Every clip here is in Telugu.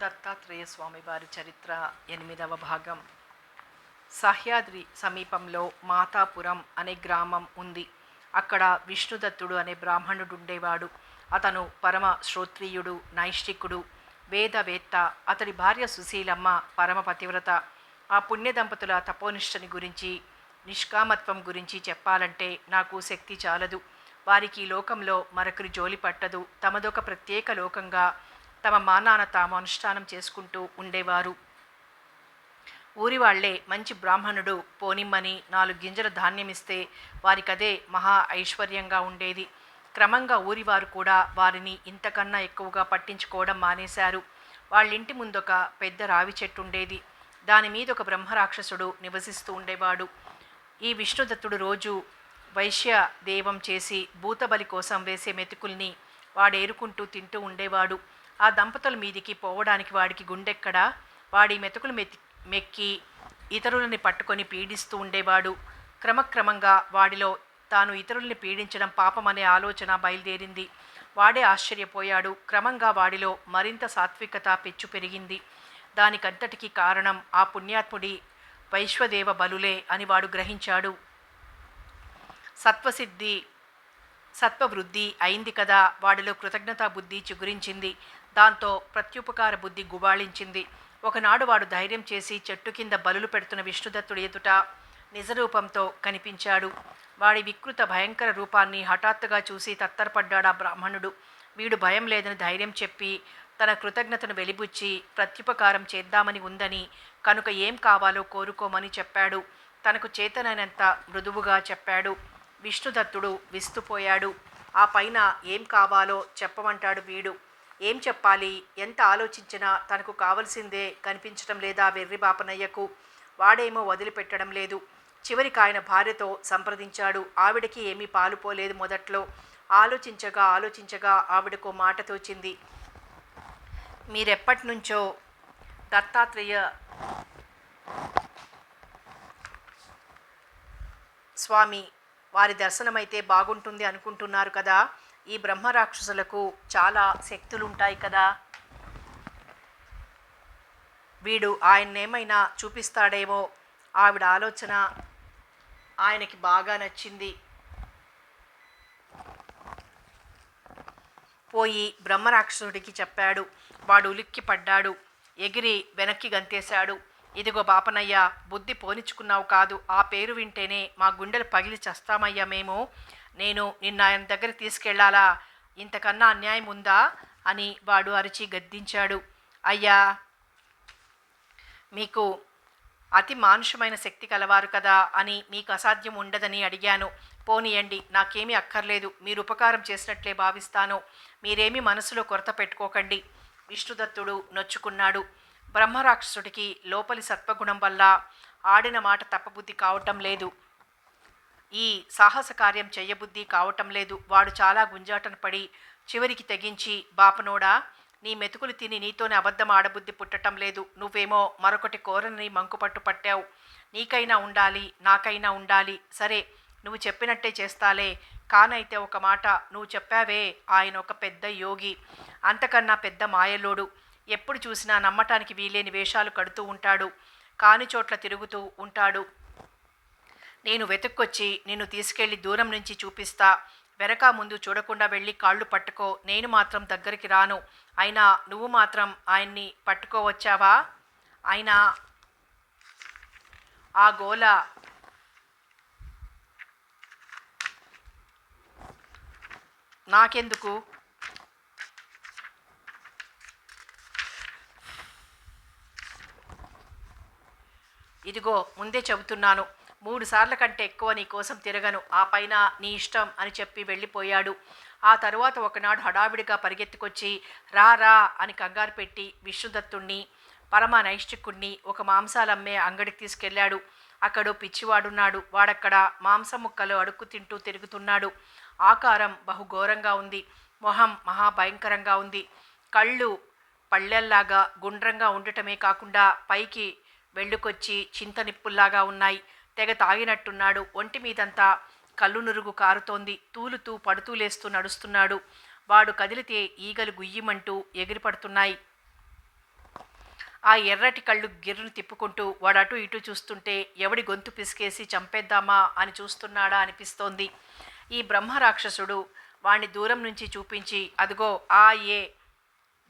దత్తాత్రేయ స్వామి వారి చరిత్ర 8వ భాగం. సహ్యాద్రి సమీపంలో మాతాపురం అనే గ్రామం ఉంది. అక్కడ విష్ణుదత్తుడు అనే బ్రాహ్మణుడు ఉండేవాడు. అతను పరమ శ్రోత్రియుడు, నైష్ఠికుడు, వేదవేత్త. అతడి భార్య సుశీలమ్మ పరమ పతివ్రత. ఆ పుణ్య దంపతుల తపోనిష్టని గురించి, నిష్కామత్వం గురించి చెప్పాలంటే నాకు శక్తి చాలదు. వారికి ఈ లోకంలో మరొకరి జోలి పట్టదు. తమదొక ప్రత్యేక లోకంగా తమ మానాన తాము అనుష్ఠానం చేసుకుంటూ ఉండేవారు. ఊరి వాళ్లే మంచి బ్రాహ్మణుడు పోనిమ్మని 4 గింజల ధాన్యమిస్తే వారికదే మహా ఐశ్వర్యంగా ఉండేది. క్రమంగా ఊరివారు కూడా వారిని ఇంతకన్నా ఎక్కువగా పట్టించుకోవడం మానేశారు. వాళ్ళింటి ముందొక పెద్ద రావి చెట్టు ఉండేది. దాని మీద ఒక బ్రహ్మరాక్షసుడు నివసిస్తూ ఉండేవాడు. ఈ విష్ణుదత్తుడు రోజు వైశ్య దేవం చేసి భూతబలి కోసం వేసే మెతుకుల్ని వాడేరుకుంటూ తింటూ ఉండేవాడు. ఆ దంపతుల మీదికి పోవడానికి వాడికి గుండెక్కడా. వాడి మెతుకులు మెక్కి ఇతరులని పట్టుకొని పీడిస్తూ ఉండేవాడు. క్రమక్రమంగా వాడిలో తాను ఇతరుల్ని పీడించడం పాపమనే ఆలోచన బయలుదేరింది. వాడే ఆశ్చర్యపోయాడు. క్రమంగా వాడిలో మరింత సాత్వికత పెచ్చు పెరిగింది. దానికంతటికీ కారణం ఆ పుణ్యాత్ముడి వైశ్వదేవ బలులే అని వాడు గ్రహించాడు. సత్వవృద్ధి అయింది కదా. వాడిలో కృతజ్ఞతా బుద్ధి చిగురించింది. దాంతో ప్రత్యుపకార బుద్ధి గుబాళించింది. ఒకనాడు వాడు ధైర్యం చేసి చెట్టు కింద బలులు పెడుతున్న విష్ణుదత్తుడి ఎదుట నిజరూపంతో కనిపించాడు. వాడి వికృత భయంకర రూపాన్ని హఠాత్తుగా చూసి తత్తరపడ్డాడు ఆ బ్రాహ్మణుడు. వీడు భయం లేదని ధైర్యం చెప్పి తన కృతజ్ఞతను వెలిబుచ్చి ప్రత్యుపకారం చేద్దామని ఉందని, కనుక ఏం కావాలో కోరుకోమని చెప్పాడు. తనకు చేతనైనంత మృదువుగా చెప్పాడు. విష్ణుదత్తుడు విస్తుపోయాడు. ఆ పైన ఏం కావాలో చెప్పమంటాడు వీడు. ఏం చెప్పాలి? ఎంత ఆలోచించినా తనకు కావలసిందే కనిపించడం లేదా వెర్రి బాపనయ్యకు. వాడేమో వదిలిపెట్టడం లేదు. చివరికి ఆయన భార్యతో సంప్రదించాడు. ఆవిడకి ఏమీ పాలుపోలేదు మొదట్లో. ఆలోచించగా ఆవిడకు మాట తోచింది. మీరెప్పటి నుంచో దత్తాత్రేయ స్వామి వారి దర్శనమైతే బాగుంటుంది అనుకుంటున్నారు కదా. ఈ బ్రహ్మరాక్షసులకు చాలా శక్తులుంటాయి కదా. వీడు ఆయన్నేమైనా చూపిస్తాడేమో. ఆవిడ ఆలోచన ఆయనకి బాగా నచ్చింది. పోయి బ్రహ్మరాక్షసుడికి చెప్పాడు. వాడు ఉలిక్కి పడ్డాడు. ఎగిరి వెనక్కి గంతేశాడు. ఇదిగో బాపనయ్య, బుద్ధి పోనిచ్చుకున్నావు కాదు. ఆ పేరు వింటేనే మా గుండెలు పగిలి చస్తామయ్యా మేము. నేను నిన్న ఆయన దగ్గర తీసుకెళ్లాలా? ఇంతకన్నా అన్యాయం ఉందా అని వాడు అరిచి గద్దించాడు. అయ్యా, మీకు అతి మానుషమైన శక్తి కలవారు కదా అని మీకు అసాధ్యం ఉండదని అడిగాను. పోనీయండి, నాకేమీ అక్కర్లేదు. మీరు ఉపకారం చేసినట్లే భావిస్తాను. మీరేమీ మనసులో కొరత పెట్టుకోకండి. విష్ణుదత్తుడు నొచ్చుకున్నాడు. బ్రహ్మరాక్షసుడికి లోపలి సత్వగుణం వల్ల ఆడిన మాట తప్పబుద్ధి కావటం లేదు. ఈ సాహస కార్యం చెయ్యబుద్ధి కావటం లేదు. వాడు చాలా గుంజాటన పడి చివరికి తెగించి, బాపనోడా, నీ మెతుకులు తిని నీతోనే అబద్ధం ఆడబుద్ధి పుట్టటం లేదు. నువ్వేమో మరొకటి కోరని మంకుపట్టు పట్టావు. నీకైనా ఉండాలి, నాకైనా ఉండాలి. సరే, నువ్వు చెప్పినట్టే చేస్తాలే. కానైతే ఒక మాట, నువ్వు చెప్పావే, ఆయన ఒక పెద్ద యోగి, అంతకన్నా పెద్ద మాయలోడు. ఎప్పుడు చూసినా నమ్మటానికి వీలేని వేషాలు కడుతూ ఉంటాడు. కాని చోట్ల తిరుగుతూ ఉంటాడు. నేను వెతుక్కొచ్చి నిన్ను తీసుకెళ్లి దూరం నుంచి చూపిస్తా. వెనక ముందు చూడకుండా వెళ్ళి కాళ్ళు పట్టుకో. నేను మాత్రం దగ్గరికి రాను. అయినా నువ్వు మాత్రం ఆయన్ని పట్టుకోవచ్చావా? అయినా ఆ గోల నాకెందుకు? ఇదిగో ముందే చెబుతున్నాను, 3 సార్ల కంటే ఎక్కువ నీ కోసం తిరగను. ఆ పైన నీ ఇష్టం అని చెప్పి వెళ్ళిపోయాడు. ఆ తరువాత ఒకనాడు హడావిడిగా పరిగెత్తుకొచ్చి రా రా అని కంగారు పెట్టి విష్ణుదత్తుణ్ణి, పరమ నైష్ఠికుణ్ణి ఒక మాంసాలమ్మే అంగడికి తీసుకెళ్లాడు. అక్కడో పిచ్చివాడున్నాడు. వాడక్కడ మాంసం ముక్కలు అడుక్కు తింటూ తిరుగుతున్నాడు. ఆకారం బహుఘోరంగా ఉంది. మొహం మహాభయంకరంగా ఉంది. కళ్ళు పళ్ళెల్లాగా గుండ్రంగా ఉండటమే కాకుండా పైకి వెళ్ళుకొచ్చి చింతనిప్పుల్లాగా ఉన్నాయి. తెగ తాగినట్టున్నాడు. ఒంటి మీదంతా కళ్ళు నురుగు కారుతోంది. తూలుతూ పడుతూ లేస్తూ నడుస్తున్నాడు. వాడు కదిలితే ఈగలు గుయ్యిమంటూ ఎగిరిపడుతున్నాయి. ఆ ఎర్రటి కళ్ళు గిర్రును తిప్పుకుంటూ వాడు అటు ఇటు చూస్తుంటే ఎవడి గొంతు పిసికేసి చంపేద్దామా అని చూస్తున్నాడా అనిపిస్తోంది. ఈ బ్రహ్మరాక్షసుడు వాణ్ణి దూరం నుంచి చూపించి అదిగో ఆ ఏ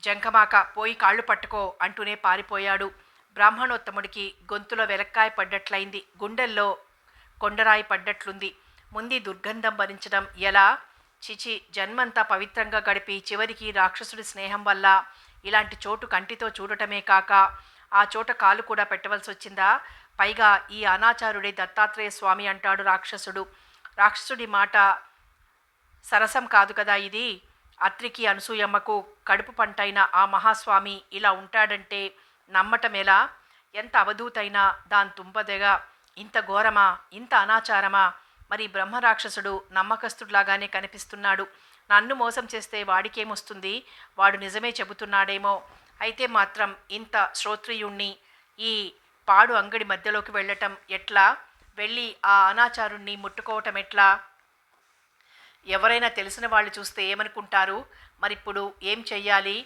జంకమాక పోయి కాళ్ళు పట్టుకో అంటూనే పారిపోయాడు. బ్రాహ్మణోత్తముడికి గొంతులో వెలక్కాయ పడ్డట్లయింది, గుండెల్లో కొండరాయి పడ్డట్లుంది. ముందు దుర్గంధం భరించడం ఎలా? చిచి, జన్మంతా పవిత్రంగా గడిపి చివరికి రాక్షసుడి స్నేహం వల్ల ఇలాంటి చోటు కంటితో చూడటమే కాక ఆ చోట కాలు కూడా పెట్టవలసి వచ్చిందా? పైగా ఈ అనాచారుడే దత్తాత్రేయ స్వామి అంటాడు రాక్షసుడు. రాక్షసుడి మాట సరసం కాదు కదా ఇది. అత్రికి అనసూయమ్మకు కడుపు పంటైన ఆ మహాస్వామి ఇలా ఉంటాడంటే నమ్మటం ఎలా? ఎంత అవధూతైనా దాని తుంపదెగా. ఇంత ఘోరమా, ఇంత అనాచారమా? మరి బ్రహ్మరాక్షసుడు నమ్మకస్తుడిలాగానే కనిపిస్తున్నాడు. నన్ను మోసం చేస్తే వాడికేమొస్తుంది? వాడు నిజమే చెబుతున్నాడేమో. అయితే మాత్రం ఇంత శ్రోత్రియుణ్ణి ఈ పాడు అంగడి మధ్యలోకి వెళ్ళటం ఎట్లా? వెళ్ళి ఆ అనాచారుణ్ణి ముట్టుకోవటం ఎట్లా? ఎవరైనా తెలిసిన వాళ్ళు చూస్తే ఏమనుకుంటారు? మరిప్పుడు ఏం చెయ్యాలి?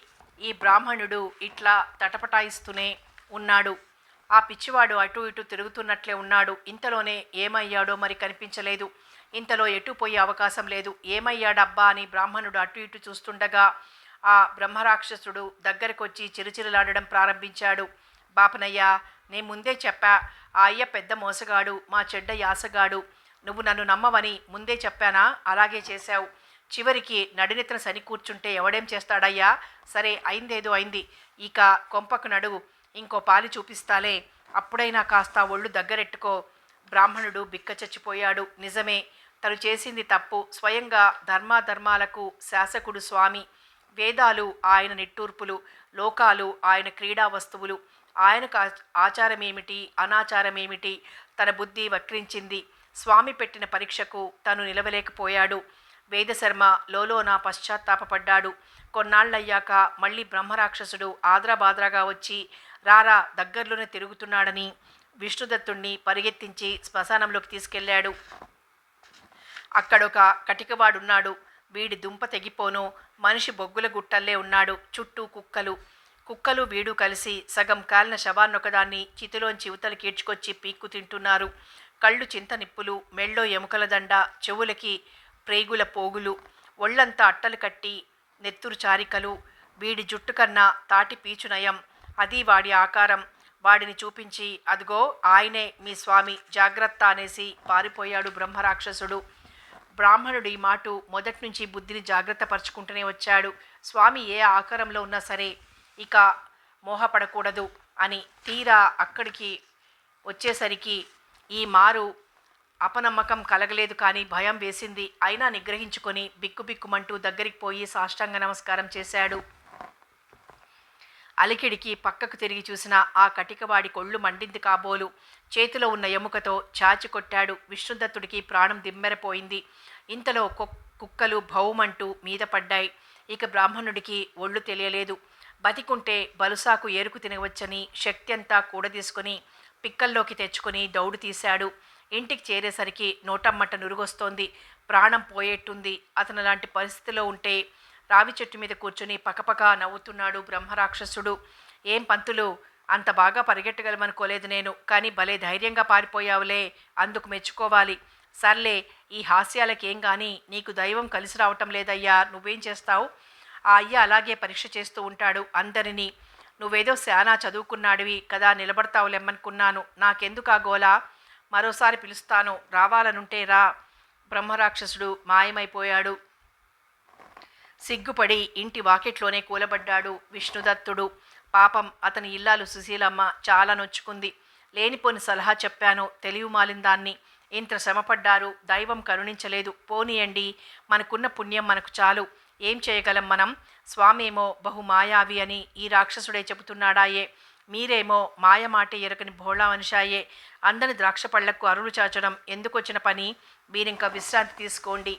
ఈ బ్రాహ్మణుడు ఇట్లా తటపటాయిస్తూనే ఉన్నాడు. ఆ పిచ్చివాడు అటు ఇటు తిరుగుతున్నట్లే ఉన్నాడు. ఇంతలోనే ఏమయ్యాడో మరి కనిపించలేదు. ఇంతలో ఎటు పోయే అవకాశం లేదు. ఏమయ్యాడబ్బా అని బ్రాహ్మణుడు అటు ఇటు చూస్తుండగా ఆ బ్రహ్మరాక్షసుడు దగ్గరకొచ్చి చిరుచిరులాడడం ప్రారంభించాడు. బాపనయ్యా, నేను ముందే చెప్పా, ఆ అయ్య పెద్ద మోసగాడు, మా చెడ్డ యాసగాడు. నువ్వు నన్ను నమ్మవని ముందే చెప్పానా? అలాగే చేశావు. చివరికి నడినెత్తిన శని కూర్చుంటే ఎవడేం చేస్తాడయ్యా? సరే, అయిందేదో అయింది. ఇక కొంపకు నడువు, ఇంకో పాలి చూపిస్తాలే, అప్పుడైనా కాస్త ఒళ్ళు దగ్గరెట్టుకో. బ్రాహ్మణుడు బిక్క చచ్చిపోయాడు. నిజమే, తను చేసింది తప్పు. స్వయంగా ధర్మాధర్మాలకు శాసకుడు స్వామి. వేదాలు ఆయన నిట్టూర్పులు, లోకాలు ఆయన క్రీడా వస్తువులు. ఆయనకు ఆచారమేమిటి, అనాచారమేమిటి? తన బుద్ధి వక్రించింది. స్వామి పెట్టిన పరీక్షకు తను నిలవలేకపోయాడు. వేదశర్మ లోలోన పశ్చాత్తాపడ్డాడు. కొన్నాళ్ళయ్యాక మళ్ళీ బ్రహ్మరాక్షసుడు ఆద్రాబాద్రాగా వచ్చి రారా దగ్గర్లోనే తిరుగుతున్నాడని విష్ణుదత్తుణ్ణి పరిగెత్తించి శ్మశానంలోకి తీసుకెళ్లాడు. అక్కడొక కటికవాడున్నాడు. వీడి దుంప తెగిపోను, మనిషి బొగ్గుల గుట్టల్లే ఉన్నాడు. చుట్టూ కుక్కలు వీడు కలిసి సగం కాలిన శవాన్నొకదాన్ని చితిలోంచి యువతలు కీడ్చుకొచ్చి పీక్కు తింటున్నారు. కళ్ళు చింత నిప్పులు, మెళ్ళో ఎముకల దండ, చెవులకి ప్రేగుల పోగులు, ఒళ్లంతా అట్టలు కట్టి నెత్తురు చారికలు. వీడి జుట్టు కన్నా తాటి పీచు నయం. అది వాడి ఆకారం. వాడిని చూపించి అదిగో ఆయనే మీ స్వామి, జాగ్రత్త అనేసి పారిపోయాడు బ్రహ్మరాక్షసుడు. బ్రాహ్మణుడు ఈ మాటు మొదటి నుంచి బుద్ధిని జాగ్రత్త పరుచుకుంటూనే వచ్చాడు. స్వామి ఏ ఆకారంలో ఉన్నా సరే ఇక మోహపడకూడదు అని. తీరా అక్కడికి వచ్చేసరికి ఈ మారు అపనమ్మకం కలగలేదు, కానీ భయం వేసింది. అయినా నిగ్రహించుకొని బిక్కుబిక్కుమంటూ దగ్గరికి పోయి సాష్టాంగ నమస్కారం చేశాడు. అలికిడికి పక్కకు తిరిగి చూసిన ఆ కటికవాడి కొళ్ళు మండింది కాబోలు. చేతిలో ఉన్న ఎముకతో చాచి కొట్టాడు. విష్ణుదత్తుడికి ప్రాణం దిమ్మెరపోయింది. ఇంతలో కుక్కలు భౌమంటూ మీద పడ్డాయి. ఇక బ్రాహ్మణుడికి ఒళ్ళు తెలియలేదు. బతికుంటే బలుసాకు ఏరుకు తినవచ్చని శక్తి అంతా కూడదీసుకుని పిక్కల్లోకి తెచ్చుకొని దౌడు తీశాడు. ఇంటికి చేరేసరికి నోటమ్మట నురుగొస్తోంది. ప్రాణం పోయేట్టుంది. అతను లాంటి పరిస్థితిలో ఉంటే రావి చెట్టు మీద కూర్చుని పకపక నవ్వుతున్నాడు బ్రహ్మరాక్షసుడు. ఏం పంతులు, అంత బాగా పరిగెట్టగలమనుకోలేదు నేను, కానీ భలే ధైర్యంగా పారిపోయావులే, అందుకు మెచ్చుకోవాలి. సర్లే, ఈ హాస్యాలకేం కానీ నీకు దైవం కలిసి రావటం లేదయ్యా, నువ్వేం చేస్తావు? ఆ అయ్య అలాగే పరీక్ష చేస్తూ ఉంటాడు అందరినీ. నువ్వేదో శానా చదువుకున్నాడివి కదా, నిలబడతావులేమ్మనుకున్నాను. నాకెందుకు ఆ గోలా? మరోసారి పిలుస్తాను, రావాలనుంటే రా. బ్రహ్మరాక్షసుడు మాయమైపోయాడు. సిగ్గుపడి ఇంటి వాకిట్లోనే కూలబడ్డాడు విష్ణుదత్తుడు. పాపం అతని ఇల్లాలు సుశీలమ్మ చాలా నొచ్చుకుంది. లేనిపోని సలహా చెప్పాను, తెలివి మాలిందాన్ని. ఇంత శ్రమపడ్డారు, దైవం కరుణించలేదు. పోనీయండి, మనకున్న పుణ్యం మనకు చాలు. ఏం చేయగలం మనం? స్వామేమో బహుమాయావి అని ఈ రాక్షసుడే చెబుతున్నాడాయే. మీరేమో మాయమాట ఎరకని భోళా మనిషాయే. అందని ద్రాక్ష పళ్లకు అరులు చాచడం ఎందుకొచ్చిన పని? మీరింకా విశ్రాంతి తీసుకోండి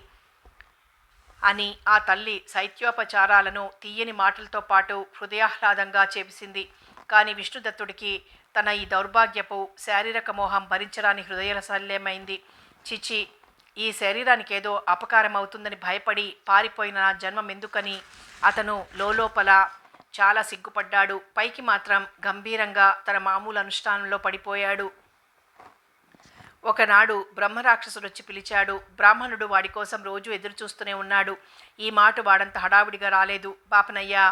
అని ఆ తల్లి శైత్యోపచారాలను తీయని మాటలతో పాటు హృదయాహ్లాదంగా చేసింది. కానీ విష్ణుదత్తుడికి తన ఈ దౌర్భాగ్యపు శారీరక మోహం భరించరాని హృదయశల్యమైంది. చిచి, ఈ శరీరానికి ఏదో అపకారం అవుతుందని భయపడి పారిపోయిన నా జన్మం ఎందుకని అతను లోపల చాలా సిగ్గుపడ్డాడు. పైకి మాత్రం గంభీరంగా తన మామూలు అనుష్ఠానంలో పడిపోయాడు. ఒకనాడు బ్రహ్మరాక్షసుడొచ్చి పిలిచాడు. బ్రాహ్మణుడు వాడి కోసం రోజు ఎదురు చూస్తూనే ఉన్నాడు. ఈ మాట వాడంత హడావిడిగా రాలేదు. పాపనయ్యా,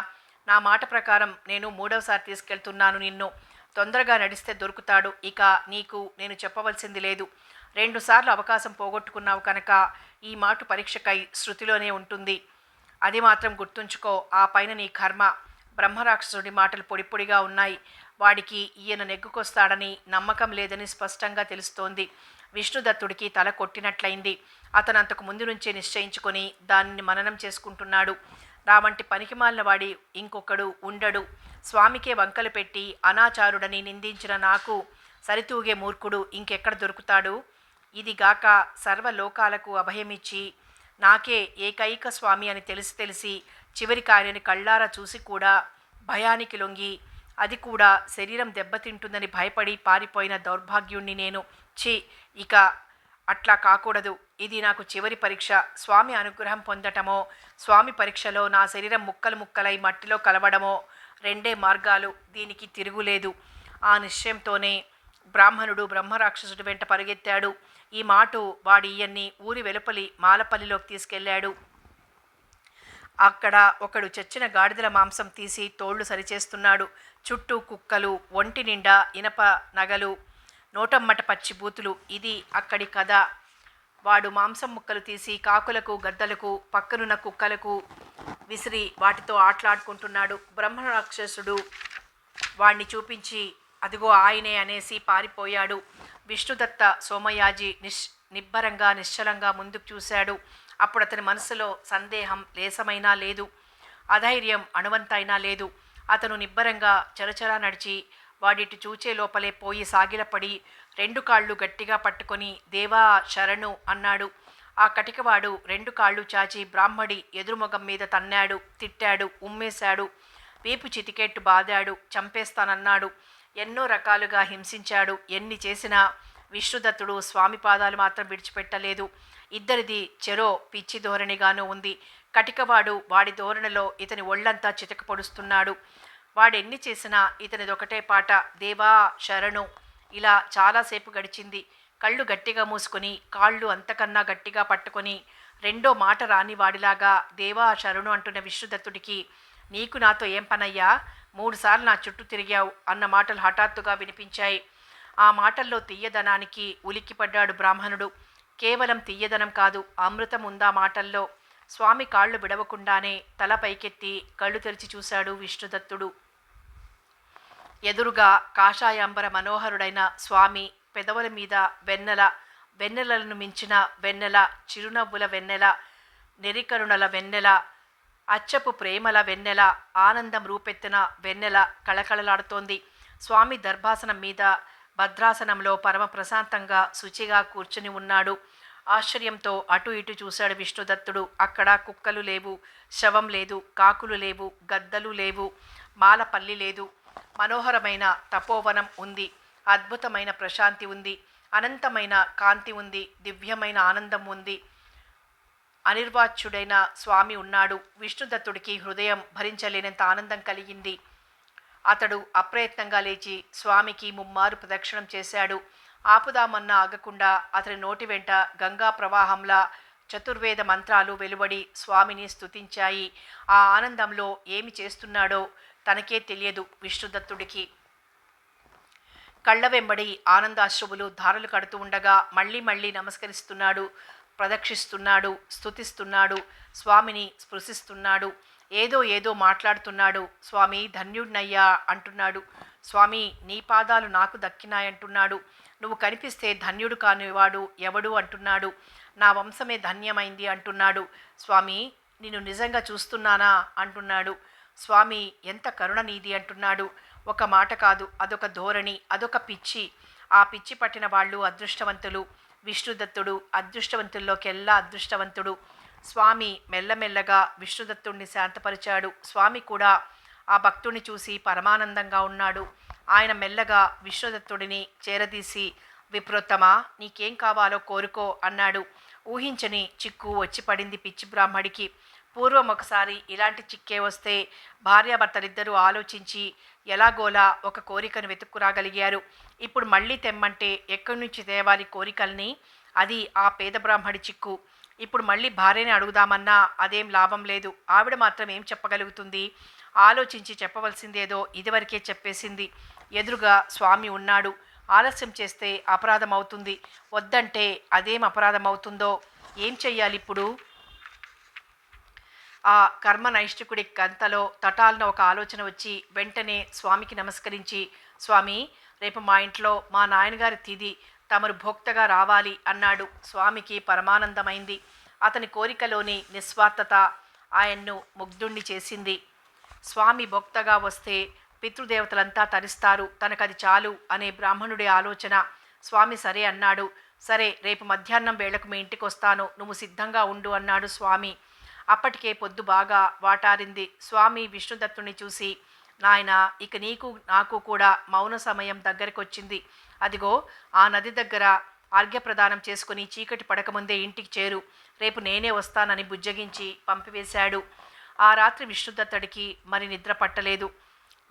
నా మాట ప్రకారం నేను 3వసారి తీసుకెళ్తున్నాను నిన్ను. తొందరగా నడిస్తే దొరుకుతాడు. ఇక నీకు నేను చెప్పవలసింది లేదు. 2 సార్లు అవకాశం పోగొట్టుకున్నావు కనుక ఈ మాట పరీక్షకై శృతిలోనే ఉంటుంది. అది మాత్రం గుర్తుంచుకో. ఆ పైన నీ కర్మ. బ్రహ్మరాక్షసుడి మాటలు పొడిపొడిగా ఉన్నాయి. వాడికి ఈయన నెగ్గుకొస్తాడని నమ్మకం లేదని స్పష్టంగా తెలుస్తోంది. విష్ణుదత్తుడికి తల కొట్టినట్లయింది. అతను అంతకు ముందు నుంచే నిశ్చయించుకొని దానిని మననం చేసుకుంటున్నాడు. నా వంటి పనికిమాలిన వాడి ఇంకొకడు ఉండడు. స్వామికే వంకలు పెట్టి అనాచారుడని నిందించిన నాకు సరితూగే మూర్ఖుడు ఇంకెక్కడ దొరుకుతాడు? ఇదిగాక సర్వలోకాలకు అభయమిచ్చి నాకే ఏకైక స్వామి అని తెలిసి చివరికి ఆయనని కళ్ళారా చూసి కూడా భయానికి లొంగి, అది కూడా శరీరం దెబ్బతింటుందని భయపడి పారిపోయిన దౌర్భాగ్యుణ్ణి నేను. ఇక అట్లా కాకూడదు. ఇది నాకు చివరి పరీక్ష. స్వామి అనుగ్రహం పొందటమో, స్వామి పరీక్షలో నా శరీరం ముక్కలు ముక్కలై మట్టిలో కలవడమో 2 మార్గాలు. దీనికి తిరుగులేదు. ఆ నిశ్చయంతోనే బ్రాహ్మణుడు బ్రహ్మరాక్షసుడి వెంట పరిగెత్తాడు. ఈ మాట వాడి ఈయన్ని ఊరి వెలుపలి మాలపల్లిలోకి తీసుకెళ్లాడు. అక్కడ ఒకడు చచ్చిన గాడిదల మాంసం తీసి తోళ్లు సరిచేస్తున్నాడు. చుట్టూ కుక్కలు, ఒంటి నిండా ఇనప నగలు, నోటమ్మట పచ్చి బూతులు. ఇది అక్కడి కథ. వాడు మాంసం ముక్కలు తీసి కాకులకు, గద్దలకు, పక్కనున్న కుక్కలకు విసిరి వాటితో ఆటలాడుకుంటున్నాడు. బ్రహ్మరాక్షసుడు వాణ్ణి చూపించి అదిగో ఆయనే అనేసి పారిపోయాడు. విష్ణుదత్త సోమయాజి నిబ్బరంగా నిశ్చలంగా ముందుకు చూశాడు. అప్పుడు అతని మనసులో సందేహం లేసమైనా లేదు, అధైర్యం అణువంతైనా లేదు. అతను నిబ్బరంగా చరచరా నడిచి వాడిటి చూచే లోపలే పోయి సాగిలపడి 2 కాళ్ళు గట్టిగా పట్టుకొని దేవా శరణు అన్నాడు. ఆ కటికవాడు 2 కాళ్ళు చాచి బ్రాహ్మడి ఎదురుముఖం మీద తన్నాడు, తిట్టాడు, ఉమ్మేశాడు, వీపు చితికెట్టు బాదాడు, చంపేస్తానన్నాడు. ఎన్నో రకాలుగా హింసించాడు. ఎన్ని చేసినా విష్ణుదత్తుడు స్వామి పాదాలు మాత్రం విడిచిపెట్టలేదు. ఇద్దరిది చెరో పిచ్చి ధోరణిగానూ ఉంది. కటికవాడు వాడి ధోరణిలో ఇతని ఒళ్లంతా చితక పొడుస్తున్నాడు. వాడెన్ని చేసినా ఇతనిదొకటే పాట, దేవా శరణు. ఇలా చాలాసేపు గడిచింది. కళ్ళు గట్టిగా మూసుకొని కాళ్ళు అంతకన్నా గట్టిగా పట్టుకొని 2వ మాట రాని వాడిలాగా దేవా శరణు అంటున్న విష్ణుదత్తుడికి, నీకు నాతో ఏం పనయ్యా? 3 సార్లు నా చుట్టూ తిరిగావు అన్న మాటలు హఠాత్తుగా వినిపించాయి. ఆ మాటల్లో తీయదనానికి ఉలిక్కిపడ్డాడు బ్రాహ్మణుడు. కేవలం తీయదనం కాదు, అమృతం ఉందా మాటల్లో. స్వామి కాళ్ళు విడవకుండానే తల పైకెత్తి కళ్ళు తెరిచి చూశాడు విష్ణుదత్తుడు. ఎదురుగా కాషాయాంబర మనోహరుడైన స్వామి. పెదవుల మీద వెన్నెల, వెన్నెలను మించిన వెన్నెల, చిరునవ్వుల వెన్నెల, నెరికరుణల వెన్నెల, అచ్చపు ప్రేమల వెన్నెల, ఆనందం రూపెత్తిన వెన్నెల కళకళలాడుతోంది. స్వామి దర్భాసనం మీద భద్రాసనంలో పరమ ప్రశాంతంగా శుచిగా కూర్చుని ఉన్నాడు. ఆశ్చర్యంతో అటు ఇటు చూశాడు విష్ణుదత్తుడు. అక్కడ కుక్కలు లేవు, శవం లేదు, కాకులు లేవు, గద్దలు లేవు, మాలపల్లి లేదు. మనోహరమైన తపోవనం ఉంది. అద్భుతమైన ప్రశాంతి ఉంది. అనంతమైన కాంతి ఉంది. దివ్యమైన ఆనందం ఉంది. అనిర్వాచ్యుడైన స్వామి ఉన్నాడు. విష్ణుదత్తుడికి హృదయం భరించలేనంత ఆనందం కలిగింది. అతడు అప్రయత్నంగా లేచి స్వామికి 3 మారు ప్రదక్షిణం చేశాడు. ఆపుదామన్నా ఆగకుండా అతని నోటి వెంట గంగా ప్రవాహంలా చతుర్వేద మంత్రాలు వెలువడి స్వామిని స్తుతించాయి. ఆ ఆనందంలో ఏమి చేస్తున్నాడో తనకే తెలియదు విష్ణుదత్తుడికి. కళ్ళ వెంబడి ఆనందాశ్రువులు ధారలు కడుతూ ఉండగా మళ్ళీ మళ్ళీ నమస్కరిస్తున్నాడు, ప్రదక్షిస్తున్నాడు, స్తుతిస్తున్నాడు, స్వామిని స్పృశిస్తున్నాడు. ఏదో మాట్లాడుతున్నాడు. స్వామి ధన్యుడినయ్యా అంటున్నాడు. స్వామి నీ పాదాలు నాకు దక్కినాయంటున్నాడు. నువ్వు కనిపిస్తే ధన్యుడు కానివాడు ఎవడు అంటున్నాడు. నా వంశమే ధన్యమైంది అంటున్నాడు. స్వామి నిన్ను నిజంగా చూస్తున్నానా అంటున్నాడు. స్వామి ఎంత కరుణ నీది అంటున్నాడు. ఒక మాట కాదు, అదొక ధోరణి, అదొక పిచ్చి. ఆ పిచ్చి పట్టిన వాళ్ళు అదృష్టవంతులు. విష్ణుదత్తుడు అదృష్టవంతుల్లోకెల్లా అదృష్టవంతుడు. స్వామి మెల్లమెల్లగా విష్ణుదత్తుడిని శాంతపరిచాడు. స్వామి కూడా ఆ భక్తుడిని చూసి పరమానందంగా ఉన్నాడు. ఆయన మెల్లగా విష్ణుదత్తుడిని చేరదీసి, విప్రోత్తమా నీకేం కావాలో కోరుకో అన్నాడు. ఊహించని చిక్కు వచ్చి పడింది పిచ్చి బ్రాహ్మడికి. పూర్వం ఒకసారి ఇలాంటి చిక్కే వస్తే భార్యాభర్తలిద్దరూ ఆలోచించి ఎలాగోలా ఒక కోరికను వెతుక్కురాగలిగారు. ఇప్పుడు మళ్ళీ తెమ్మంటే ఎక్కడి నుంచి తేవాలి కోరికల్ని? అది ఆ పేద బ్రాహ్మడి చిక్కు. ఇప్పుడు మళ్ళీ భార్యని అడుగుదామన్నా అదేం లాభం లేదు. ఆవిడ మాత్రం ఏం చెప్పగలుగుతుంది? ఆలోచించి చెప్పవలసిందేదో ఇదివరకే చెప్పేసింది. ఎదురుగా స్వామి ఉన్నాడు. ఆలస్యం చేస్తే అపరాధం అవుతుంది. వద్దంటే అదేం అపరాధం అవుతుందో? ఏం చెయ్యాలిప్పుడు? ఆ కర్మ నైష్ఠికుడి కంతలో తటాలన ఒక ఆలోచన వచ్చి వెంటనే స్వామికి నమస్కరించి, స్వామి, రేపు మా ఇంట్లో మా నాయనగారి తిథి, తమరు భోక్తగా రావాలి అన్నాడు. స్వామికి పరమానందమైంది. అతని కోరికలోని నిస్వార్థత ఆయన్ను ముగ్ధుణ్ణి చేసింది. స్వామి భోక్తగా వస్తే పితృదేవతలంతా తరిస్తారు, తనకది చాలు అనే బ్రాహ్మణుడి ఆలోచన. స్వామి సరే అన్నాడు. సరే, రేపు మధ్యాహ్నం వేళకు మీ ఇంటికి వస్తాను, నువ్వు సిద్ధంగా ఉండు అన్నాడు స్వామి. అప్పటికే పొద్దు బాగా వాటారింది. స్వామి విష్ణుదత్తుని చూసి, నాయనా, ఇక నీకు నాకు కూడా మౌన సమయం దగ్గరకొచ్చింది. అదిగో ఆ నది దగ్గర అర్ఘ్యప్రదానం చేసుకుని చీకటి పడకముందే ఇంటికి చేరు, రేపు నేనే వస్తానని బుజ్జగించి పంపివేశాడు. ఆ రాత్రి విష్ణుదత్తుడికి మరి నిద్ర పట్టలేదు.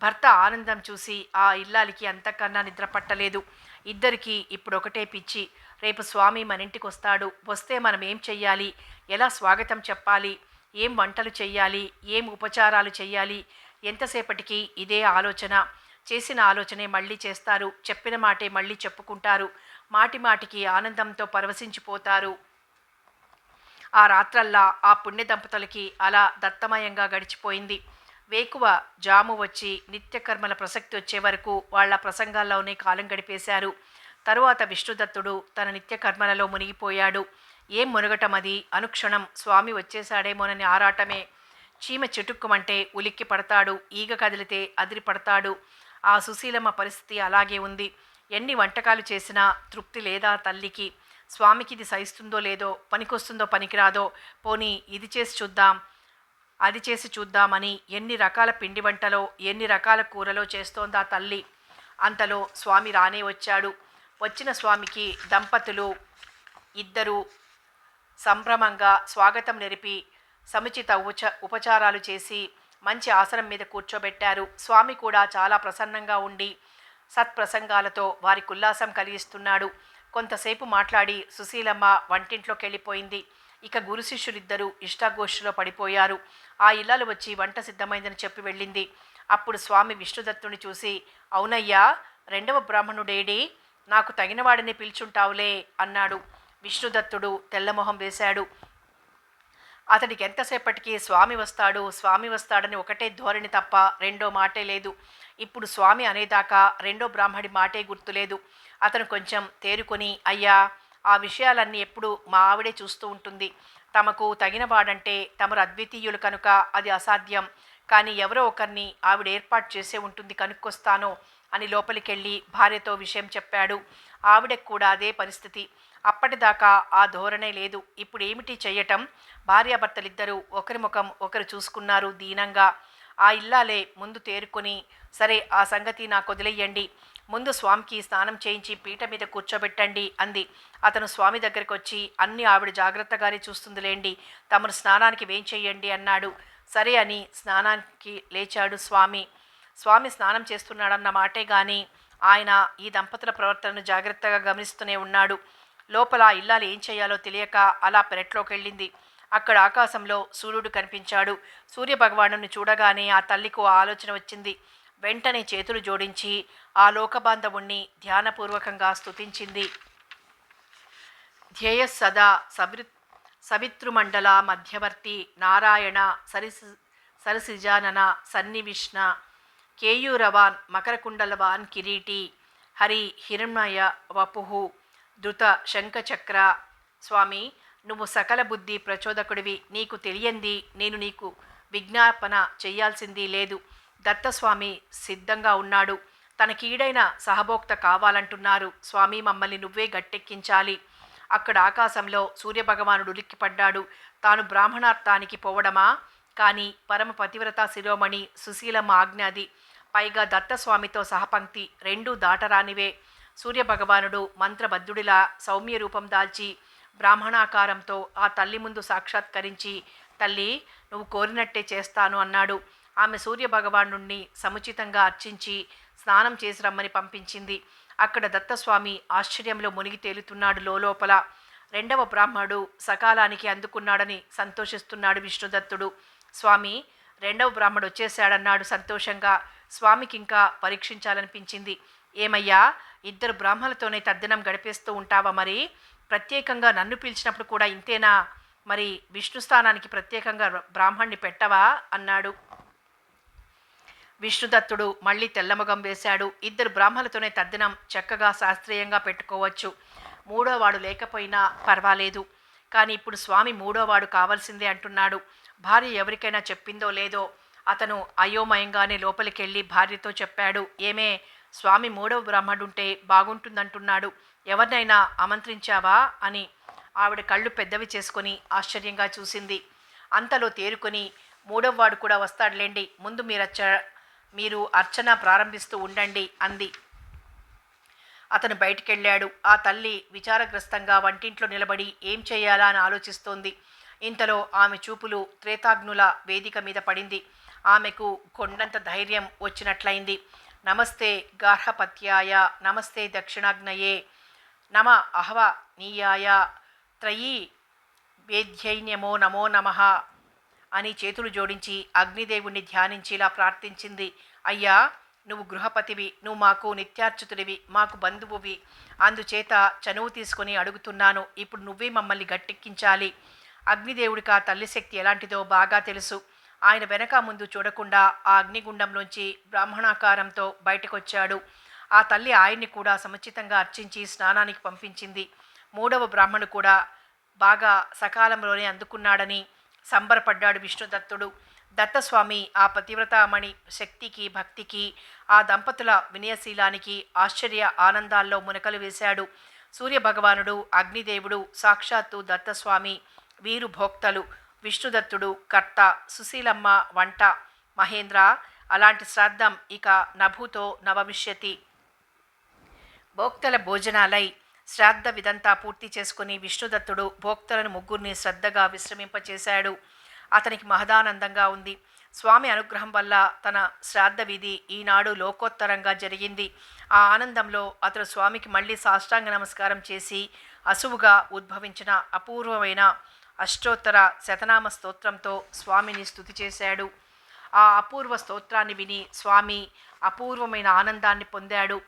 భర్త ఆనందం చూసి ఆ ఇల్లాలికి అంతకన్నా నిద్ర పట్టలేదు. ఇద్దరికీ ఇప్పుడు ఒకటే పిచ్చి. రేపు స్వామి మన ఇంటికి వస్తాడు, వస్తే మనం ఏం చెయ్యాలి, ఎలా స్వాగతం చెప్పాలి, ఏం వంటలు చెయ్యాలి, ఏం ఉపచారాలు చెయ్యాలి? ఎంతసేపటికి ఇదే ఆలోచన. చేసిన ఆలోచనే మళ్ళీ చేస్తారు, చెప్పిన మాటే మళ్ళీ చెప్పుకుంటారు, మాటి మాటికి ఆనందంతో పరవశించిపోతారు. ఆ రాత్రల్లా ఆ పుణ్య దంపతులకి అలా దత్తమయంగా గడిచిపోయింది. వేకువ జాము వచ్చి నిత్యకర్మల ప్రసక్తి వచ్చే వరకు వాళ్ళ ప్రసంగాల్లోనే కాలం గడిపేశారు. తరువాత విష్ణుదత్తుడు తన నిత్యకర్మలలో మునిగిపోయాడు. ఏం మునగటమది? అనుక్షణం స్వామి వచ్చేశాడేమోనని ఆరాటమే. చీమ చిటుక్కుమంటే ఉలిక్కి పడతాడు, ఈగ కదిలితే అదిరి పడతాడు. ఆ సుశీలమ్మ పరిస్థితి అలాగే ఉంది. ఎన్ని వంటకాలు చేసినా తృప్తి లేదా తల్లికి. స్వామికి ఇది సహిస్తుందో లేదో, పనికొస్తుందో పనికిరాదో, పోనీ ఇది చేసి చూద్దాం, అది చేసి చూద్దామని ఎన్ని రకాల పిండి వంటలో, ఎన్ని రకాల కూరలో చేస్తోందా తల్లి. అంతలో స్వామి రానే వచ్చాడు. వచ్చిన స్వామికి దంపతులు ఇద్దరూ సంభ్రమంగా స్వాగతం నెరిపి సముచిత ఉపచారాలు చేసి మంచి ఆసనం మీద కూర్చోబెట్టారు. స్వామి కూడా చాలా ప్రసన్నంగా ఉండి సత్ప్రసంగాలతో వారికి ఉల్లాసం కలిగిస్తున్నాడు. కొంతసేపు మాట్లాడి సుశీలమ్మ వంటింట్లోకి వెళ్ళిపోయింది. ఇక గురు శిష్యులిద్దరూ ఇష్టాగోష్ఠిలో పడిపోయారు. ఆ ఇల్లాలు వచ్చి వంట సిద్ధమైందని చెప్పి వెళ్ళింది. అప్పుడు స్వామి విష్ణుదత్తుని చూసి, అవునయ్యా, రెండవ బ్రాహ్మణుడేడి? నాకు తగినవాడిని పిలుచుంటావులే అన్నాడు. విష్ణుదత్తుడు తెల్లమొహం వేశాడు. అతడికి ఎంతసేపటికి స్వామి వస్తాడు, స్వామి వస్తాడని ఒకటే ధోరణి తప్ప రెండో మాటే లేదు. ఇప్పుడు స్వామి అనేదాకా రెండో బ్రాహ్మడి మాటే గుర్తులేదు. అతను కొంచెం తేరుకొని, అయ్యా, ఆ విషయాలన్నీ ఎప్పుడు మా ఆవిడే చూస్తూ ఉంటుంది. తమకు తగినవాడంటే తమరు అద్వితీయులు కనుక అది అసాధ్యం. కానీ ఎవరో ఒకరిని ఆవిడ ఏర్పాటు చేసే ఉంటుంది, కనుక్కొస్తాను అని లోపలికెళ్ళి భార్యతో విషయం చెప్పాడు. ఆవిడకు కూడా అదే పరిస్థితి. అప్పటిదాకా ఆ ధోరణే లేదు. ఇప్పుడు ఏమిటి చెయ్యటం? భార్యాభర్తలిద్దరూ ఒకరి ముఖం ఒకరు చూసుకున్నారు దీనంగా. ఆ ఇల్లాలే ముందు తేరుకొని, సరే, ఆ సంగతి నాకు వదిలేయండి, ముందు స్వామికి స్నానం చేయించి పీట మీద కూర్చోబెట్టండి అంది. అతను స్వామి దగ్గరికి వచ్చి, అన్నీ ఆవిడ జాగ్రత్తగానే చూస్తుందిలేండి, తమరు స్నానానికి వేం చెయ్యండి అన్నాడు. సరే అని స్నానానికి లేచాడు స్వామి. స్వామి స్నానం చేస్తున్నాడన్న మాటే గాని ఆయన ఈ దంపతుల ప్రవర్తనను జాగ్రత్తగా గమనిస్తూనే ఉన్నాడు. లోపల ఇల్లాలు ఏం చేయాలో తెలియక అలా పెరట్లోకి వెళ్ళింది. అక్కడ ఆకాశంలో సూర్యుడు కనిపించాడు. సూర్యభగవాను చూడగానే ఆ తల్లికి ఆలోచన వచ్చింది. వెంటనే చేతులు జోడించి ఆ లోకబాంధవుణ్ణి ధ్యానపూర్వకంగా స్తుతించింది. ధ్యేయ సదా సవితృమండల మధ్యవర్తి నారాయణ సరసిజానన సన్నివిష్ణ కేయూరవాన్ మకరకుండలవాన్ కిరీటి హరి హిరణ్మయ వపుహు ధృత శంఖచక్ర. స్వామి, నువ్వు సకల బుద్ధి ప్రచోదకుడివి. నీకు తెలియంది నేను నీకు విజ్ఞాపన చెయ్యాల్సింది లేదు. దత్తస్వామి సిద్ధంగా ఉన్నాడు. తనకీడైన సహభోక్త కావాలంటున్నారు. స్వామి, మమ్మల్ని నువ్వే గట్టెక్కించాలి. అక్కడ ఆకాశంలో సూర్యభగవానుడు ఉలిక్కిపడ్డాడు. తాను బ్రాహ్మణార్థానికి పోవడమా? కానీ పరమ పతివ్రత శిరోమణి సుశీలమ్మ ఆజ్ఞాది. పైగా దత్తస్వామితో సహపంక్తి రెండూ దాటరానివే. సూర్యభగవానుడు మంత్రబద్ధుడిలా సౌమ్య రూపం దాల్చి బ్రాహ్మణాకారంతో ఆ తల్లి ముందు సాక్షాత్కరించి, తల్లి, నువ్వు కోరినట్టే చేస్తాను అన్నాడు. ఆమె సూర్యభగవానుణ్ణి సముచితంగా అర్చించి స్నానం చేసి రమ్మని పంపించింది. అక్కడ దత్తస్వామి ఆశ్చర్యంలో మునిగి తేలుతున్నాడు లోపల. రెండవ బ్రాహ్మణుడు సకాలానికి అందుకున్నాడని సంతోషిస్తున్నాడు విష్ణుదత్తుడు. స్వామి, రెండవ బ్రాహ్మడు వచ్చేశాడన్నాడు సంతోషంగా. స్వామికి ఇంకా పరీక్షించాలనిపించింది. ఏమయ్యా, ఇద్దరు బ్రాహ్మణులతోనే తద్దినం గడిపేస్తూ ఉంటావా? మరి ప్రత్యేకంగా నన్ను పిలిచినప్పుడు కూడా ఇంతేనా? మరి విష్ణు స్థానానికి ప్రత్యేకంగా బ్రాహ్మణ్ణి పెట్టవా అన్నాడు. విష్ణుదత్తుడు మళ్ళీ తెల్లముఖం వేశాడు. ఇద్దరు బ్రాహ్మణులతోనే తద్దినం చక్కగా శాస్త్రీయంగా పెట్టుకోవచ్చు. మూడోవాడు లేకపోయినా పర్వాలేదు. కానీ ఇప్పుడు స్వామి మూడోవాడు కావాల్సిందే అంటున్నాడు. భార్య ఎవరికైనా చెప్పిందో లేదో అతను అయోమయంగానే లోపలికెళ్ళి భార్యతో చెప్పాడు. ఏమే, స్వామి మూడవ బ్రాహ్మణుడుంటే బాగుంటుందంటున్నాడు. ఎవరినైనా ఆమంత్రించావా అని. ఆవిడ కళ్ళు పెద్దవి చేసుకొని ఆశ్చర్యంగా చూసింది. అంతలో తేరుకొని, మూడవవాడు కూడా వస్తాడులేండి, ముందు మీరు అర్చన ప్రారంభిస్తూ ఉండండి అంది. అతను బయటికెళ్ళాడు. ఆ తల్లి విచారగ్రస్తంగా వంటింట్లో నిలబడి ఏం చేయాలా అని ఆలోచిస్తోంది. ఇంతలో ఆమె చూపులు త్రేతాగ్నుల వేదిక మీద పడింది. ఆమెకు కొండంత ధైర్యం వచ్చినట్లయింది. నమస్తే గార్హపత్యాయ, నమస్తే దక్షిణాగ్నయే, నమ అహవనీయాయ, త్రయీ వేద్యైన్యమో నమో నమః అని చేతులు జోడించి అగ్నిదేవుణ్ణి ధ్యానించి ఇలా ప్రార్థించింది. అయ్యా, నువ్వు గృహపతివి, నువ్వు మాకు నిత్యార్చుతుడివి, మాకు బంధువువి. అందుచేత చనువు తీసుకొని అడుగుతున్నాను. ఇప్పుడు నువ్వే మమ్మల్ని గట్టెక్కించాలి. అగ్నిదేవుడికి ఆ తల్లి శక్తి ఎలాంటిదో బాగా తెలుసు. ఆయన వెనక ముందు చూడకుండా ఆ అగ్నిగుండంలోంచి బ్రాహ్మణాకారంతో బయటకొచ్చాడు. ఆ తల్లి ఆయన్ని కూడా సముచితంగా అర్చించి స్నానానికి పంపించింది. మూడవ బ్రాహ్మణుడు కూడా బాగా సకాలంలోనే అందుకున్నాడని సంబరపడ్డాడు విష్ణుదత్తుడు. దత్తస్వామి ఆ పతివ్రతామణి శక్తికి, భక్తికి, ఆ దంపతుల వినయశీలానికి ఆశ్చర్య ఆనందాల్లో మునకలు వేశాడు. సూర్యభగవానుడు, అగ్నిదేవుడు, సాక్షాత్తు దత్తస్వామి వీరు భోక్తలు. విష్ణుదత్తుడు కర్త, సుశీలమ్మ వంట. మహేంద్ర, అలాంటి శ్రాద్ధం ఇక నభూతో నభవిష్యతి. భోక్తల భోజనాలై శ్రాద్ధ విధంతా పూర్తి చేసుకుని విష్ణుదత్తుడు భోక్తలను ముగ్గురిని శ్రద్ధగా విశ్రమింపచేశాడు. అతనికి మహదానందంగా ఉంది. స్వామి అనుగ్రహం వల్ల తన శ్రాద్ధ విధి ఈనాడు లోకోత్తరంగా జరిగింది. ఆ ఆనందంలో అతడు స్వామికి మళ్ళీ సాష్టాంగ నమస్కారం చేసి అసువుగా ఉద్భవించిన అపూర్వమైన అష్టోత్తర శతనామ స్తోత్రంతో స్వామిని స్తుతి చేశాడు. ఆ అపూర్వ స్తోత్రాన్ని విని స్వామి అపూర్వమైన ఆనందాన్ని పొందాడు.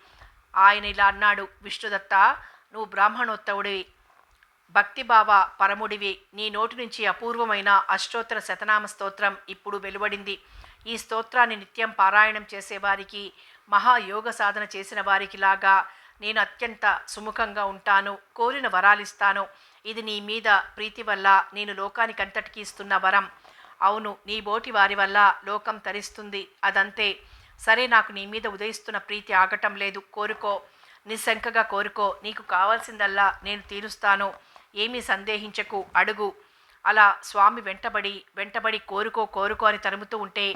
ఆయన ఇలా అన్నాడు. విష్ణుదత్త, నువ్వు బ్రాహ్మణోత్తవుడివి, భక్తిభావ పరముడివి. నీ నోటి నుంచి అపూర్వమైన అష్టోత్తర శతనామ స్తోత్రం ఇప్పుడు వెలువడింది. ఈ స్తోత్రాన్ని నిత్యం పారాయణం చేసేవారికి, మహాయోగ సాధన చేసిన వారికి లాగా నేను అత్యంత సుముఖంగా ఉంటాను. కోరిన వరాలిస్తాను. ఇది నీ మీద ప్రీతి వల్ల నేను లోకానికంతటికీ ఇస్తున్న వరం. అవును, నీ బోటి వారి వల్ల లోకం తరిస్తుంది, అదంతే. సరే, నాకు నీ మీద ఉదయిస్తున్న ప్రీతి ఆగటం లేదు. కోరుకో, నిస్శంకగా కోరుకో. నీకు కావాల్సిందల్లా నేను తీరుస్తాను. ఏమీ సందేహించకు, అడుగు. అలా స్వామి వెంటబడి కోరుకో అని తరుముతూ ఉంటే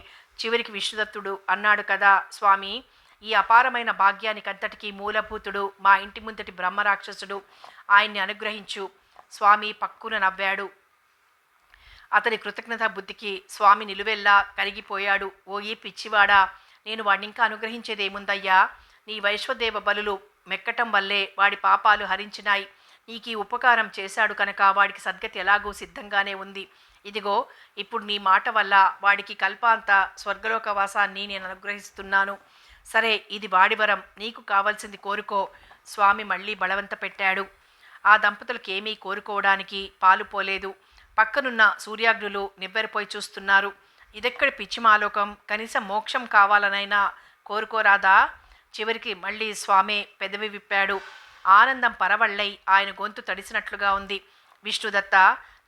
చివరికి విష్ణుదత్తుడు అన్నాడు కదా, స్వామి, ఈ అపారమైన భాగ్యానికంతటికీ మూలభూతుడు మా ఇంటి ముందటి బ్రహ్మరాక్షసుడు, ఆయన్ని అనుగ్రహించు. స్వామి పక్కున నవ్వాడు. అతని కృతజ్ఞతా బుద్ధికి స్వామి నిలువెల్లా కరిగిపోయాడు. ఓ ఈ పిచ్చివాడా, నేను వాడినింకా అనుగ్రహించేదేముందయ్యా? నీ వైశ్వదేవ బలులు మెక్కటం వల్లే వాడి పాపాలు హరించినాయి. నీకు ఈ ఉపకారం చేశాడు కనుక వాడికి సద్గతి ఎలాగూ సిద్ధంగానే ఉంది. ఇదిగో, ఇప్పుడు నీ మాట వల్ల వాడికి కల్పాంత స్వర్గలోకవాసాన్ని నేను అనుగ్రహిస్తున్నాను. సరే, ఇది వాడి వరం, నీకు కావాల్సింది కోరుకో. స్వామి మళ్ళీ బలవంత పెట్టాడు. ఆ దంపతులకు ఏమీ కోరుకోవడానికి పాలుపోలేదు. పక్కనున్న సూర్యాగ్నులు నివ్వెరపోయి చూస్తున్నారు. ఇదెక్కడి పిచ్చిమాలోకం, కనీసం మోక్షం కావాలనైనా కోరుకోరాదా? చివరికి మళ్ళీ స్వామి పెదవి విప్పాడు. ఆనందం పరవళ్ళై ఆయన గొంతు తడిసినట్లుగా ఉంది. విష్ణుదత్త,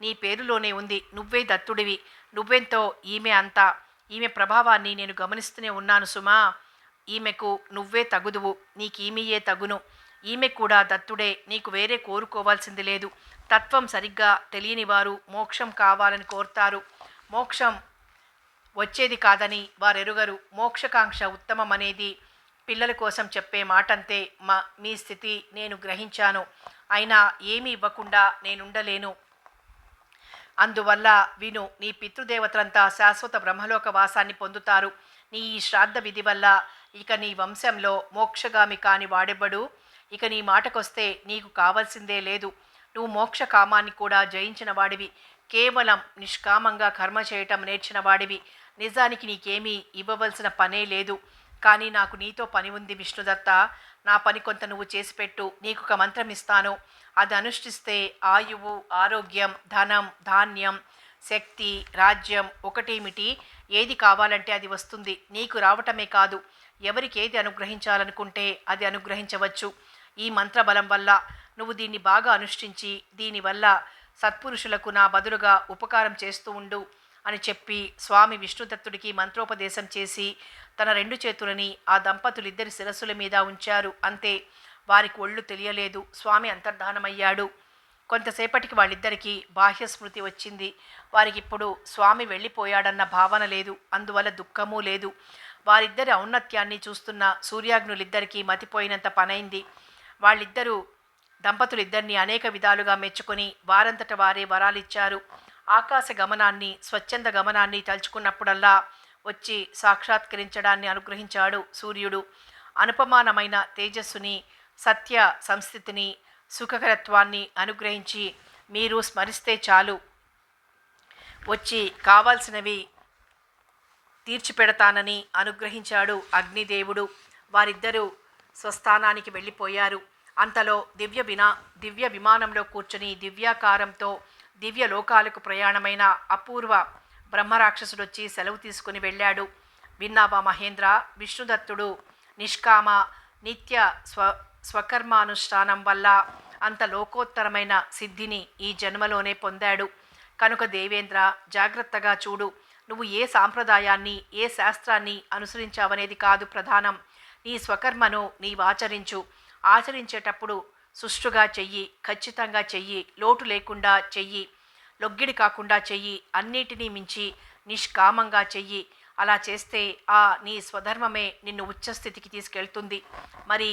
నీ పేరులోనే ఉంది, నువ్వే దత్తుడివి. నువ్వెంతో ఈమె అంతా. ఈమె ప్రభావాన్ని నేను గమనిస్తూనే ఉన్నాను సుమా. ఈమెకు నువ్వే తగుదువు, నీకీమెయే తగును. ఈమె కూడా దత్తుడే, నీకు వేరే కోరుకోవాల్సింది లేదు. తత్వం సరిగ్గా తెలియని వారు మోక్షం కావాలని కోరుతారు. మోక్షం వచ్చేది కాదని వారెరుగరు. మోక్షకాంక్ష ఉత్తమమనేది పిల్లల కోసం చెప్పే మాటంతే. మీ స్థితి నేను గ్రహించాను. అయినా ఏమీ ఇవ్వకుండా నేనుండలేను. అందువల్ల విను, నీ పితృదేవతలంతా శాశ్వత బ్రహ్మలోక వాసాన్ని పొందుతారు. నీ ఈ శ్రాద్ధ విధి వల్ల ఇక నీ వంశంలో మోక్షగామి కాని వాడెవ్వడు. ఇక నీ మాటకొస్తే నీకు కావలసిందే లేదు. నువ్వు మోక్ష కామాన్ని కూడా జయించిన వాడివి. కేవలం నిష్కామంగా కర్మ చేయటం నేర్చిన వాడివి. నిజానికి నీకేమీ ఇవ్వవలసిన పనే లేదు. కానీ నాకు నీతో పని ఉంది విష్ణుదత్త. నా పని కొంత నువ్వు చేసిపెట్టు. నీకు ఒక మంత్రం ఇస్తాను. అది అనుష్ఠిస్తే ఆయువు, ఆరోగ్యం, ధనం, ధాన్యం, శక్తి, రాజ్యం ఒకటేమిటి, ఏది కావాలంటే అది వస్తుంది. నీకు రావటమే కాదు, ఎవరికి ఏది అనుగ్రహించాలనుకుంటే అది అనుగ్రహించవచ్చు. ఈ మంత్రబలం వల్ల నువ్వు దీన్ని బాగా అనుష్ఠించి దీనివల్ల సత్పురుషులకు నా బదులుగా ఉపకారం చేస్తూ ఉండు అని చెప్పి స్వామి విష్ణుదత్తుడికి మంత్రోపదేశం చేసి తన 2 చేతులని ఆ దంపతులిద్దరి శిరస్సుల మీద ఉంచారు. అంతే, వారికి ఒళ్ళు తెలియలేదు. స్వామి అంతర్ధానమయ్యాడు. కొంతసేపటికి వాళ్ళిద్దరికీ బాహ్య స్మృతి వచ్చింది. వారికిప్పుడు స్వామి వెళ్ళిపోయాడన్న భావన లేదు. అందువల్ల దుఃఖమూ లేదు. వారిద్దరి ఔన్నత్యాన్ని చూస్తున్న సూర్యాగ్నులిద్దరికీ మతిపోయినంత పనైంది. దంపతులిద్దరినీ అనేక విధాలుగా మెచ్చుకొని వారంతట వారే వరాలిచ్చారు. ఆకాశ గమనాన్ని, స్వచ్ఛంద గమనాన్ని తలుచుకున్నప్పుడల్లా వచ్చి సాక్షాత్కరించడాన్ని అనుగ్రహించాడు సూర్యుడు. అనుపమానమైన తేజస్సుని, సత్య సంస్థితిని, సుఖకరత్వాన్ని అనుగ్రహించి మీరు స్మరిస్తే చాలు వచ్చి కావాల్సినవి తీర్చిపెడతానని అనుగ్రహించాడు అగ్నిదేవుడు. వారిద్దరూ స్వస్థానానికి వెళ్ళిపోయారు. అంతలో దివ్య విమానంలో కూర్చుని దివ్యాకారంతో దివ్య లోకాలకు ప్రయాణమైన అపూర్వ బ్రహ్మరాక్షసుడొచ్చి సెలవు తీసుకుని వెళ్ళాడు. విన్నావా మహేంద్ర? విష్ణుదత్తుడు నిష్కామ నిత్య స్వకర్మానుష్ఠానం వల్ల అంత లోకోత్తరమైన సిద్ధిని ఈ జన్మలోనే పొందాడు. కనుక దేవేంద్ర, జాగ్రత్తగా చూడు. నువ్వు ఏ సాంప్రదాయాన్ని, ఏ శాస్త్రాన్ని అనుసరించావనేది కాదు ప్రధానం. నీ స్వకర్మను నీవాచరించు. ఆచరించేటప్పుడు సుష్టుగా చెయ్యి, ఖచ్చితంగా చెయ్యి, లోటు లేకుండా చెయ్యి, లొగ్గిడి కాకుండా చెయ్యి, అన్నిటినీ మించి నిష్కామంగా చెయ్యి. అలా చేస్తే నీ స్వధర్మమే నిన్ను ఉచ్చస్థితికి తీసుకెళ్తుంది. మరి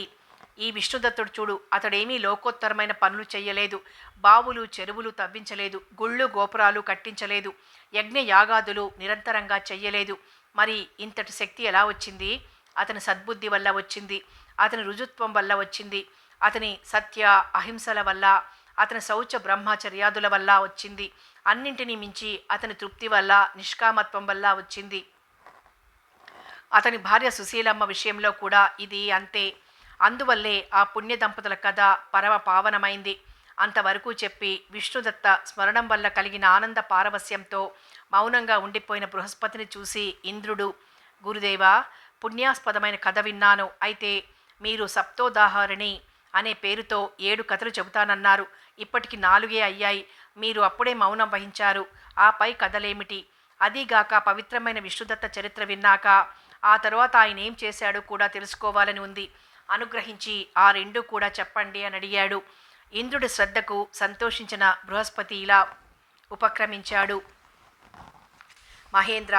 ఈ విష్ణుదత్తుడు చూడు, అతడేమీ లోకోత్తరమైన పనులు చెయ్యలేదు. బావులు, చెరువులు తవ్వించలేదు. గుళ్ళు, గోపురాలు కట్టించలేదు. యజ్ఞ యాగాదులు నిరంతరంగా చెయ్యలేదు. మరి ఇంతటి శక్తి ఎలా వచ్చింది? అతని సద్బుద్ధి వల్ల వచ్చింది. అతని రుజుత్వం వల్ల వచ్చింది. అతని సత్య అహింసల వల్ల, అతని శౌచ బ్రహ్మచర్యాదుల వల్ల వచ్చింది. అన్నింటినీ మించి అతని తృప్తి వల్ల, నిష్కామత్వం వల్ల వచ్చింది. అతని భార్య సుశీలమ్మ విషయంలో కూడా ఇది అంతే. అందువల్లే ఆ పుణ్య దంపతుల కథ పరమ పావనమైంది. అంతవరకు చెప్పి విష్ణుదత్త స్మరణం వల్ల కలిగిన ఆనంద పారవస్యంతో మౌనంగా ఉండిపోయిన బృహస్పతిని చూసి ఇంద్రుడు, గురుదేవా, పుణ్యాస్పదమైన కథ విన్నాను. అయితే మీరు సప్తోదాహరణి అనే పేరుతో 7 కథలు చెబుతానన్నారు. ఇప్పటికి 4 అయ్యాయి. మీరు అప్పుడే మౌనం వహించారు. ఆ పై కథలేమిటి? అదీగాక పవిత్రమైన విష్ణుదత్త చరిత్ర విన్నాక ఆ తర్వాత ఆయన ఏం చేశాడో కూడా తెలుసుకోవాలని ఉంది. అనుగ్రహించి ఆ 2 కూడా చెప్పండి అని అడిగాడు. ఇంద్రుడి శ్రద్ధకు సంతోషించిన బృహస్పతి ఇలా ఉపక్రమించాడు. మహేంద్ర,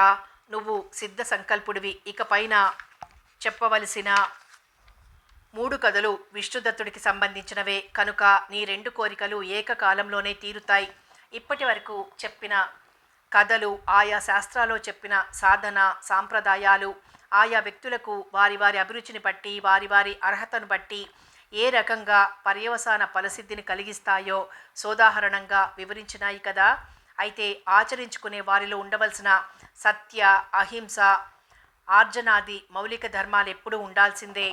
నువ్వు సిద్ధ సంకల్పుడివి. ఇకపైన చెప్పవలసిన 3 కథలు విష్ణుదత్తుడికి సంబంధించినవే. కనుక నీ 2 కోరికలు ఏకకాలంలోనే తీరుతాయి. ఇప్పటి వరకు చెప్పిన కథలు ఆయా శాస్త్రాల్లో చెప్పిన సాధన సాంప్రదాయాలు, ఆయా వ్యక్తులకు వారి వారి అభిరుచిని బట్టి, వారి వారి అర్హతను బట్టి ఏ రకంగా పర్యవసాన ఫలసిద్ధిని కలిగిస్తాయో సోదాహరణంగా వివరించినాయి కదా. అయితే ఆచరించుకునే వారిలో ఉండవలసిన సత్య, అహింస, ఆర్జనాది మౌలిక ధర్మాలు ఎప్పుడూ ఉండాల్సిందే.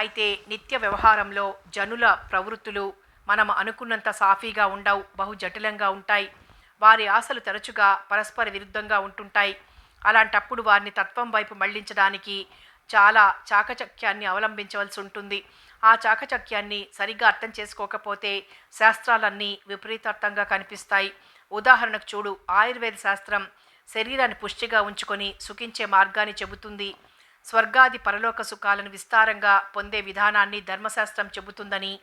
అయితే నిత్య వ్యవహారంలో జనుల ప్రవృత్తులు మనం అనుకున్నంత సాఫీగా ఉండవు, బహు జటిలంగా ఉంటాయి. వారి ఆశలు తరచుగా పరస్పర విరుద్ధంగా ఉంటుంటాయి. అలాంటప్పుడు వారిని తత్వం వైపు మళ్లించడానికి చాలా చాకచక్యాన్ని అవలంబించవలసి ఉంటుంది. ఆ చాకచక్యాన్ని సరిగ్గా అర్థం చేసుకోకపోతే శాస్త్రాలన్నీ విపరీతార్థంగా కనిపిస్తాయి. ఉదాహరణకు చూడు, ఆయుర్వేద శాస్త్రం శరీరాన్ని పుష్టిగా ఉంచుకొని సుఖించే మార్గాన్ని చెబుతుంది. స్వర్గాది పరలోక సుఖాలను విస్తారంగా పొందే విధానాన్ని ధర్మశాస్త్రం చెబుతుందని,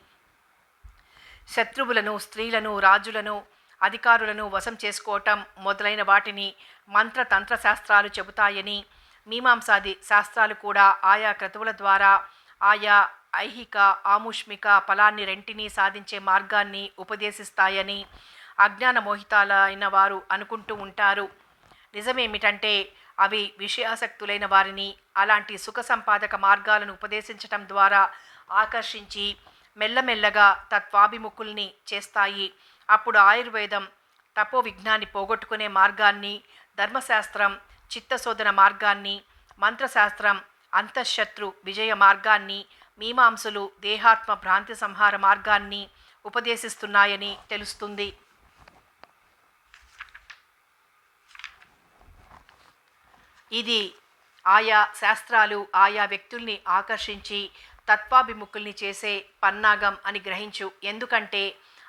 శత్రువులను, స్త్రీలను, రాజులను, అధికారులను వశం చేసుకోవటం మొదలైన వాటిని మంత్రతంత్ర శాస్త్రాలు చెబుతాయని, మీమాంసాది శాస్త్రాలు కూడా ఆయా క్రతువుల ద్వారా ఆయా ఐహిక, ఆముష్మిక ఫలాన్ని రెంటినీ సాధించే మార్గాన్ని ఉపదేశిస్తాయని, అజ్ఞాన మోహితాలైన వారు అనుకుంటూ ఉంటారు. నిజమేమిటంటే అవి విషయాసక్తులైన వారిని అలాంటి సుఖ సంపాదక మార్గాలను ఉపదేశించటం ద్వారా ఆకర్షించి మెల్లమెల్లగా తత్వాభిముఖుల్ని చేస్తాయి. అప్పుడు ఆయుర్వేదం తపో విజ్ఞాన్ని పోగొట్టుకునే మార్గాన్ని, ధర్మశాస్త్రం చిత్తశోధన మార్గాన్ని, మంత్రశాస్త్రం అంతఃశత్రు విజయ మార్గాన్ని, మీమాంసులు దేహాత్మ భ్రాంతి సంహార మార్గాన్ని ఉపదేశిస్తున్నాయని తెలుస్తుంది. ఇది ఆయా శాస్త్రాలు ఆయా వ్యక్తుల్ని ఆకర్షించి తత్వాభిముఖుల్ని చేసే పన్నాగం అని గ్రహించు. ఎందుకంటే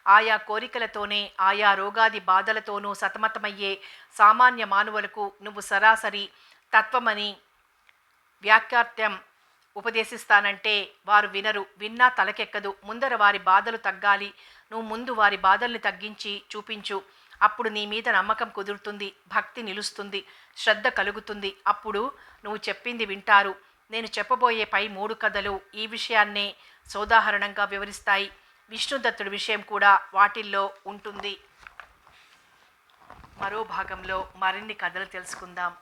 ఆయా కోరికలతోనే ఆయా రోగాది బాధలతోనూ సతమతమయ్యే సామాన్య మానవులకు నువ్వు సరాసరి తత్వమని వ్యాఖ్యాత్యం ఉపదేశిస్తానంటే వారు వినరు. విన్నా తలకెక్కదు. ముందర వారి బాధలు తగ్గాలి. నువ్వు ముందు వారి బాధల్ని తగ్గించి చూపించు. అప్పుడు నీ మీద నమ్మకం కుదురుతుంది, భక్తి నిలుస్తుంది, శ్రద్ధ కలుగుతుంది. అప్పుడు నువ్వు చెప్పింది వింటారు. నేను చెప్పబోయే పై 3 కథలు ఈ విషయాన్నే సోదాహరణంగా వివరిస్తాయి. విష్ణుదత్తుడి విషయం కూడా వాటిల్లో ఉంటుంది. మరో భాగంలో మరిన్ని కథలు తెలుసుకుందాం.